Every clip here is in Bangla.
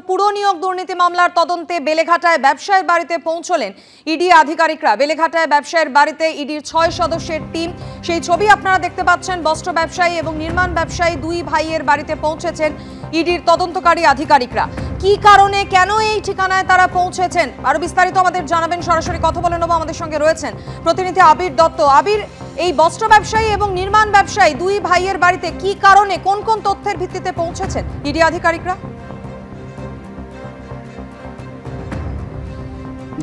পুরো নিয়োগ দুর্নীতি মামলার তদন্তে বেলেঘাটায় ব্যবসায়ীর বাড়িতে পৌঁছলেন ইডি আধিকারিকরা। বেলেঘাটায় ব্যবসায়ীর বাড়িতে ইডির ৬ সদস্যের টিম। সেই ছবি আপনারা দেখতে পাচ্ছেন। বস্ত্র ব্যবসায়ী এবং নির্মাণ ব্যবসায়ী দুই ভাইয়ের বাড়িতে পৌঁছেছেন ইডির তদন্তকারী আধিকারিকরা। কি কারণে, কেন এই ঠিকানায় তারা পৌঁছেছেন, আরো বিস্তারিত আমাদের জানাবেন। সরাসরি কথা বলে নেব, আমাদের সঙ্গে রয়েছেন প্রতিনিধি আবির দত্ত। আবির, এই বস্ত্র ব্যবসায়ী এবং নির্মাণ ব্যবসায়ী দুই ভাইয়ের বাড়িতে কি কারণে, কোন কোন তথ্যের ভিত্তিতে পৌঁছেছেন ইডি আধিকারিকরা?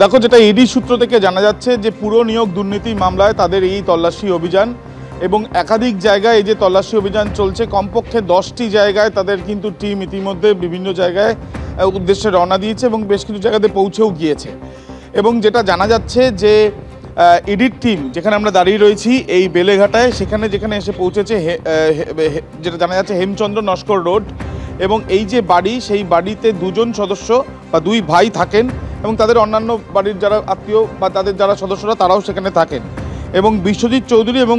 দেখো, যেটা ইডি সূত্র থেকে জানা যাচ্ছে যে পুরো নিয়োগ দুর্নীতি মামলায় তাদের এই তল্লাশি অভিযান এবং একাধিক জায়গায় এই যে তল্লাশি অভিযান চলছে, কমপক্ষে 10টি জায়গায় তাদের কিন্তু টিম ইতিমধ্যে বিভিন্ন জায়গায় উদ্দেশ্যে রওনা দিয়েছে এবং বেশ কিছু জায়গাতে পৌঁছেও গিয়েছে। এবং যেটা জানা যাচ্ছে যে ইডির টিম যেখানে আমরা দাঁড়িয়ে রয়েছি এই বেলেঘাটায়, সেখানে যেখানে এসে পৌঁছেছে যেটা জানা যাচ্ছে হেমচন্দ্র নস্কর রোড, এবং এই যে বাড়ি, সেই বাড়িতে দুজন সদস্য বা দুই ভাই থাকেন এবং তাদের অন্যান্য বাড়ির যারা আত্মীয় বা তাদের যারা সদস্যরা তারাও সেখানে থাকেন। এবং বিশ্বজিৎ চৌধুরী এবং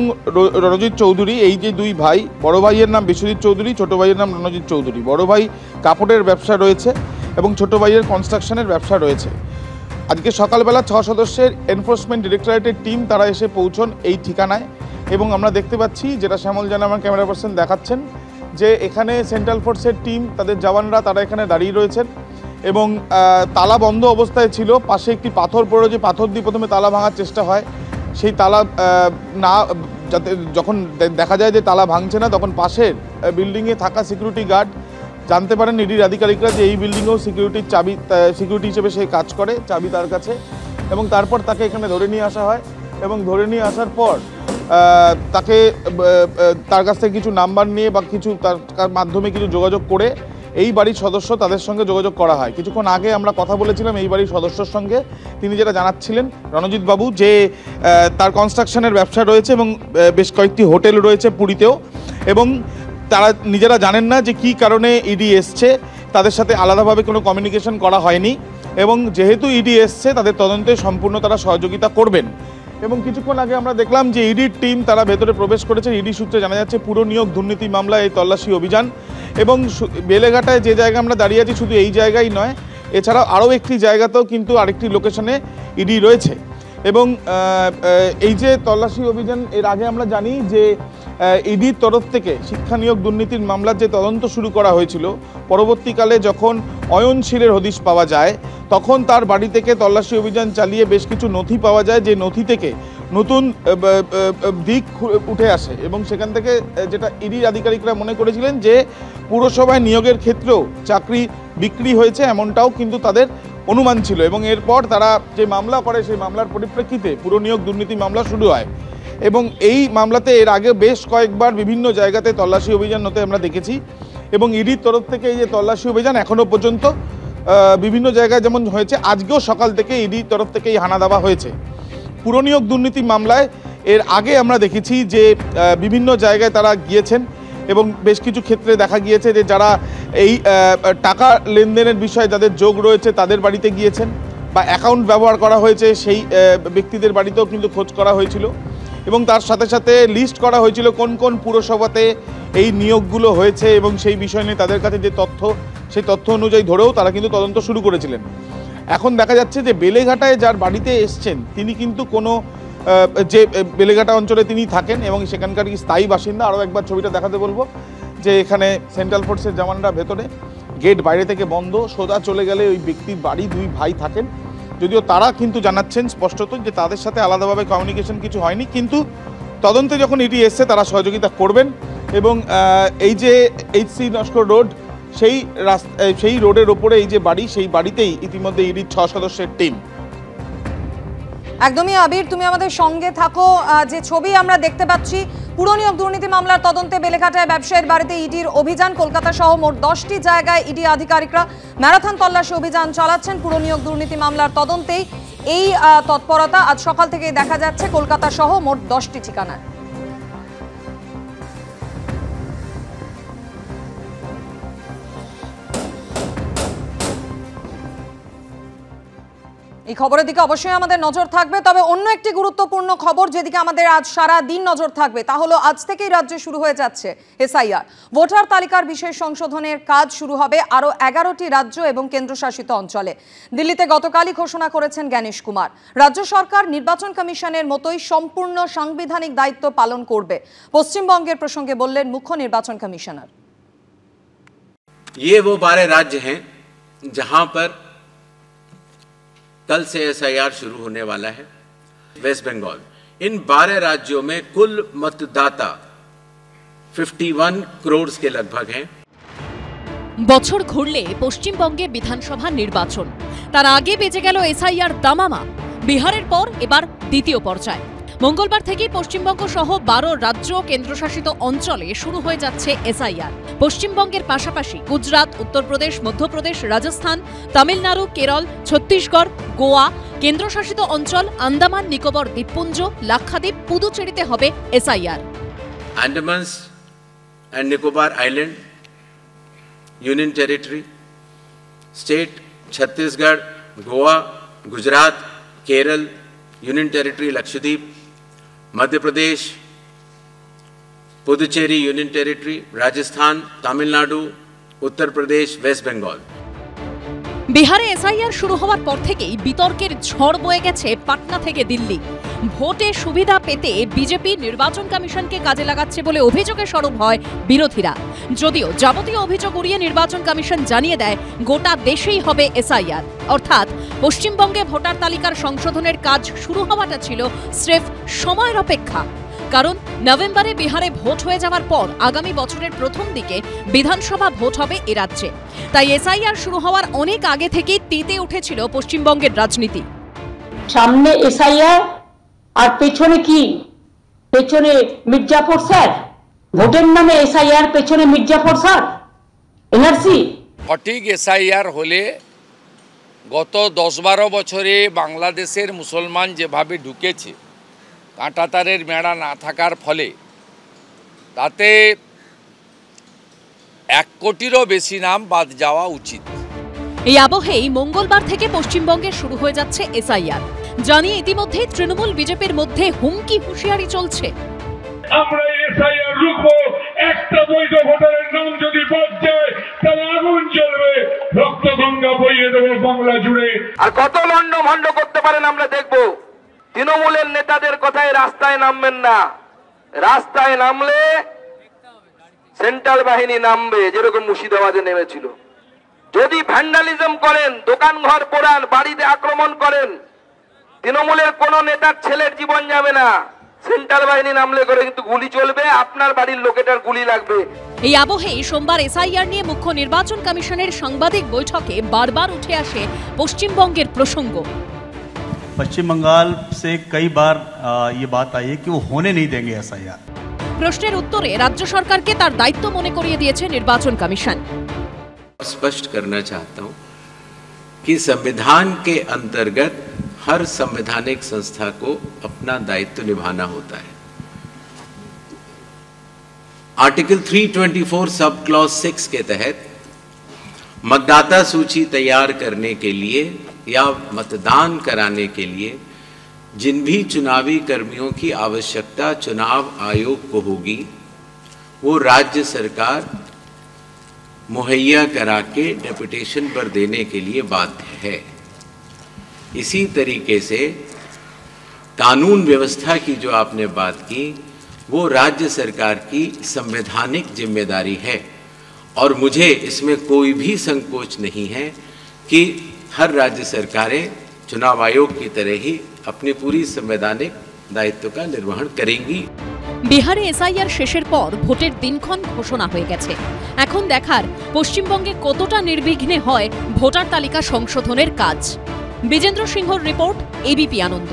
রণজিৎ চৌধুরী, এই যে দুই ভাই, বড় ভাইয়ের নাম বিশ্বজিৎ চৌধুরী, ছোট ভাইয়ের নাম রণজিৎ চৌধুরী। বড় ভাই কাপড়ের ব্যবসা রয়েছে এবং ছোট ভাইয়ের কনস্ট্রাকশনের ব্যবসা রয়েছে। আজকে সকালবেলা 6 সদস্যের এনফোর্সমেন্ট ডিরেক্টরেটের টিম তারা এসে পৌঁছন এই ঠিকানায়। এবং আমরা দেখতে পাচ্ছি, যেটা শ্যামল জানা আমার ক্যামেরা পার্সন দেখাচ্ছেন, যে এখানে সেন্ট্রাল ফোর্সের টিম, তাদের জওয়ানরা তারা এখানে দাঁড়িয়ে রয়েছেন এবং তালা বন্ধ অবস্থায় ছিল। পাশে একটি পাথর পড়ে, যে পাথর দিয়ে প্রথমে তালা ভাঙার চেষ্টা হয়, সেই তালা না যাতে যখন দেখা যায় যে তালা ভাঙছে না, তখন পাশের বিল্ডিংয়ে থাকা সিকিউরিটি গার্ড জানতে পারেন ইডির আধিকারিকরা যে এই বিল্ডিংয়েও সিকিউরিটি হিসেবে সে কাজ করে, চাবি তার কাছে। এবং তারপর তাকে এখানে ধরে নিয়ে আসা হয় এবং ধরে নিয়ে আসার পর তাকে তার কাছ থেকে কিছু নাম্বার নিয়ে বা কিছু তার মাধ্যমে কিছু যোগাযোগ করে এই বাড়ির সদস্য তাদের সঙ্গে যোগাযোগ করা হয়। কিছুক্ষণ আগে আমরা কথা বলেছিলাম এই বাড়ির সদস্যর সঙ্গে। তিনি যেটা জানাচ্ছিলেন, রণজিৎ বাবু, যে তার কনস্ট্রাকশনের ব্যবসা রয়েছে এবং বেশ কয়েকটি হোটেল রয়েছে পুরীতেও, এবং তারা নিজেরা জানেন না যে কী কারণে ইডি এসছে, তাদের সাথে আলাদাভাবে কোনো কমিউনিকেশন করা হয়নি। এবং যেহেতু ইডি এসছে, তাদের তদন্তে সম্পূর্ণ তারা সহযোগিতা করবেন। এবং কিছুক্ষণ আগে আমরা দেখলাম যে ইডির টিম তারা ভেতরে প্রবেশ করেছে। ইডি সূত্রে জানা যাচ্ছে পুরো নিয়োগ দুর্নীতি মামলায় এই তল্লাশি অভিযান। এবং বেলেঘাটায় যে জায়গা আমরা দাঁড়িয়ে আছি, শুধু এই জায়গায় নয়, এছাড়াও আরও একটি জায়গাতেও কিন্তু আরেকটি লোকেশনে ইডি রয়েছে। এবং এই যে তল্লাশি অভিযান, এর আগে আমরা জানি যে ইডির তরফ থেকে শিক্ষা নিয়োগ দুর্নীতির মামলার যে তদন্ত শুরু করা হয়েছিল, পরবর্তীকালে যখন অয়নশীলের হদিশ পাওয়া যায়, তখন তার বাড়ি থেকে তল্লাশি অভিযান চালিয়ে বেশ কিছু নথি পাওয়া যায়, যে নথি থেকে নতুন দিক উঠে আসে। এবং সেখান থেকে যেটা ইডির আধিকারিকরা মনে করেছিলেন যে পুরসভায় নিয়োগের ক্ষেত্রেও চাকরি বিক্রি হয়েছে, এমনটাও কিন্তু তাদের অনুমান ছিল। এবং এরপর তারা যে মামলা করে, সেই মামলার পরিপ্রেক্ষিতে পুরো নিয়োগ দুর্নীতি মামলা শুরু হয়। এবং এই মামলাতে এর আগে বেশ কয়েকবার বিভিন্ন জায়গাতে তল্লাশি অভিযান হতে আমরা দেখেছি। এবং ইডির তরফ থেকে এই যে তল্লাশি অভিযান এখনও পর্যন্ত বিভিন্ন জায়গায় যেমন হয়েছে, আজকেও সকাল থেকে ইডির তরফ থেকে এই হানা দেওয়া হয়েছে। পুরো নিয়োগ দুর্নীতি মামলায় এর আগে আমরা দেখেছি যে বিভিন্ন জায়গায় তারা গিয়েছেন এবং বেশ কিছু ক্ষেত্রে দেখা গিয়েছে যে যারা এই টাকা লেনদেনের বিষয়ে যাদের যোগ রয়েছে তাদের বাড়িতে গিয়েছেন, বা অ্যাকাউন্ট ব্যবহার করা হয়েছে সেই ব্যক্তিদের বাড়িতেও কিন্তু খোঁজ করা হয়েছিল। এবং তার সাথে সাথে লিস্ট করা হয়েছিল কোন কোন পুরসভাতে এই নিয়োগগুলো হয়েছে, এবং সেই বিষয় নিয়ে তাদের কাছে যে তথ্য, সেই তথ্য অনুযায়ী ধরেও তারা কিন্তু তদন্ত শুরু করেছিলেন। এখন দেখা যাচ্ছে যে বেলেঘাটায় যার বাড়িতে এসছেন, তিনি কিন্তু কোনো যে বেলেঘাটা অঞ্চলে তিনি থাকেন এবং সেখানকার স্থায়ী বাসিন্দা। আরও একবার ছবিটা দেখাতে বলবো, যে এখানে সেন্ট্রাল ফোর্সের জওয়ানরা ভেতরে, গেট বাইরে থেকে বন্ধ, সোজা চলে গেলে ওই ব্যক্তির বাড়ি, দুই ভাই থাকেন। যদিও তারা কিন্তু জানাচ্ছেন স্পষ্টত যে তাদের সাথে আলাদাভাবে কমিউনিকেশন কিছু হয়নি, কিন্তু তদন্তে যখন ইডি এসছে তারা সহযোগিতা করবেন। এবং এই যে এইচসি নস্কর রোড, সেই রোডের ওপরে এই যে বাড়ি, সেই বাড়িতেই ইতিমধ্যে ইডির 6 সদস্যের টিম। একদমই আবির, তুমি আমাদের সঙ্গে থাকো। যে ছবি আমরা দেখতে পাচ্ছি, পুরো নিয়োগ দুর্নীতি মামলার তদন্তে বেলেঘাটায় ব্যবসায়ীর বাড়িতে ইডির অভিযান। কলকাতা সহ মোট 10টি জায়গায় ইডি আধিকারিকরা ম্যারাথন তল্লাশি অভিযান চালাচ্ছেন পুরো নিয়োগ দুর্নীতি মামলার তদন্তেই। এই তৎপরতা আজ সকাল থেকেই দেখা যাচ্ছে কলকাতা সহ মোট 10টি ঠিকানায়। এই খবরের দিকে অবশ্যই আমাদের নজর থাকবে। তবে অন্য একটি গুরুত্বপূর্ণ খবর যেদিকে আমাদের আজ সারা দিন নজর থাকবে তা হলো আজ থেকেই রাজ্যে শুরু হয়ে যাচ্ছে এসআইআর। ভোটার তালিকার বিশেষ সংশোধনের কাজ শুরু হবে আরও 11টি রাজ্য এবং কেন্দ্রশাসিত অঞ্চলে। দিল্লিতে গতকালই ঘোষণা করেছেন জ্ঞানেশ কুমার, রাজ্য সরকার নির্বাচন কমিশনের মতোই সম্পূর্ণ সাংবিধানিক দায়িত্ব পালন করবে। পশ্চিমবঙ্গের প্রসঙ্গে বললেন মুখ্য নির্বাচন কমিশনার। ये वो 12 राज्य हैं जहां पर कल से एसआईआर शुरू होने वाला है। वेस्ट बंगाल, इन 12 राज्यों में कुल मतदाता 51 करोड़ के लगभग हैं। বছর ঘুরলে পশ্চিমবঙ্গে বিধানসভা নির্বাচন, তার আগে বেজে গেল এসআইআর দামামা। বিহারের পর এবার দ্বিতীয় পর্যায়। মঙ্গলবার থেকে পশ্চিমবঙ্গ সহ 12 রাজ্য কেন্দ্রশাসিত অঞ্চলে শুরু হয়ে যাচ্ছে এসআইআর। পশ্চিমবঙ্গের পাশাপাশি গুজরাট, উত্তরপ্রদেশ, মধ্যপ্রদেশ, রাজস্থান, তামিলনাড়ু, কেরল, ছত্তিশগড়, গোয়া, কেন্দ্রশাসিত অঞ্চল আন্দামান নিকোবর দ্বীপপুঞ্জ, লাক্ষাদ্বীপ, পুদুচেরিতে হবে SIR. Andaman and Nicobar island union territory, state Chhattisgarh, Goa, Gujarat, Kerala, union territory Lakshadweep, Madhya Pradesh, Puducherry union territory, Rajasthan, Tamil Nadu, Uttar Pradesh, west Bengal. বিহারে এসআইআর শুরু হওয়ার পর থেকেই বিতর্কের ঝড় বয়ে গেছে পাটনা থেকে দিল্লি। ভোটে সুবিধা পেতে বিজেপি নির্বাচন কমিশনকে কাজে লাগাচ্ছে বলে অভিযোগে সরব হয় বিরোধীরা। যদিও যাবতীয় অভিযোগ উড়িয়ে নির্বাচন কমিশন জানিয়ে দেয় গোটা দেশেই হবে এসআইআর, অর্থাৎ পশ্চিমবঙ্গে ভোটার তালিকার সংশোধনের কাজ শুরু হওয়াটা ছিল স্রেফ সময়ের অপেক্ষা। কারণ নভেম্বরে বিহারে ভোট হয়ে যাওয়ার পর আগামী বছরের প্রথম দিকে বিধানসভা ভোট হবে এ রাজ্যে। তাই এসআইআর শুরু হওয়ার অনেক আগে থেকেই তেতে উঠেছিল পশ্চিমবঙ্গের রাজনীতি। সামনে এসআইআর আর পেছনে কি? পেছনে মির্জাফর স্যার, ভোটের নামে এসআইআর, পেছনে মির্জাফর স্যার, এনআরসি। সঠিক এসআইআর হলে গত 10-12 বছরে বাংলাদেশের মুসলমান যেভাবে ঢুকেছে কাঁটাতারের মেড়া না থাকার ফলে, তাতে 1 কোটিরও বেশি নাম বাদ যাওয়া উচিত। এই আবহেই মঙ্গলবার থেকে পশ্চিমবঙ্গে শুরু হয়ে যাচ্ছে এসআইআর। জানিয়ে ইতিমধ্যে তৃণমূল বিজেপির মধ্যে হুমকি হুঁশিয়ারি চলছে। আমরা এসআইআর রুখবো, একটা বৈধ ভোটারের নাম যদি বাদ যায় তাহলে আগুন জ্বলবে, রক্ত গঙ্গা বইয়ে দেবো বাংলা জুড়ে। আর কত লন্ড ভন্ড করতে পারেন আমরা দেখবো। তৃণমূলের নেতাদের কথায় রাস্তায় নামবেন না, রাস্তায় নামলে সেন্ট্রাল বাহিনী নামবে, যেরকম মুর্শিদাবাদে নেমেছিল। যদি ভ্যান্ডালিজম করেন, দোকান ঘর পোড়ান, বাড়িতে আক্রমণ করেন, তৃণমূলের কোন নেতার ছেলের জীবন যাবে না। সেন্ট্রাল বাহিনী নামলে করে কিন্তু গুলি চলবে, আপনার বাড়ির লোকেটার গুলি লাগবে। এই আবহেই সোমবার এসআইআর নিয়ে মুখ্য নির্বাচন কমিশনের সাংবাদিক বৈঠকে বারবার উঠে আসে পশ্চিমবঙ্গের প্রসঙ্গ। पश्चिम बंगाल से कई बार ये बात आई है कि वो होने नहीं देंगे एसआईआर। প্রশ্নের উত্তরে রাজ্য সরকারকে তার দায়িত্ব মনে করিয়ে দিয়েছে নির্বাচন কমিশন। स्पष्ट करना चाहता हूं कि संविधान के अंतर्गत हर संवैधानिक संस्था को अपना दायित्व निभाना होता है। आर्टिकल 324 सब क्लॉज 6 के तहत मतदाता सूची तैयार करने के लिए या मतदान कराने के लिए जिन भी चुनावी कर्मियों की आवश्यकता चुनाव आयोग को होगी, वो राज्य सरकार मुहैया करा के डेपुटेशन पर देने के लिए बाध्य है। इसी तरीके से कानून व्यवस्था की जो आपने बात की, वो राज्य सरकार की संवैधानिक जिम्मेदारी है और मुझे इसमें कोई भी संकोच नहीं है कि हर राज्य सरकारें चुनाव आयोग की तरह ही अपनी पूरी संवैधानिक दायित्व का निर्वहन करेंगी। বিহারে এসআইআর শেষের পর ভোটের দিনক্ষণ ঘোষণা হয়ে গেছে। এখন দেখার পশ্চিমবঙ্গে কতটা নির্বিঘ্নে হয় ভোটার তালিকা সংশোধনের কাজ। বিজেন্দ্র সিংহর রিপোর্ট, এবিপি আনন্দ।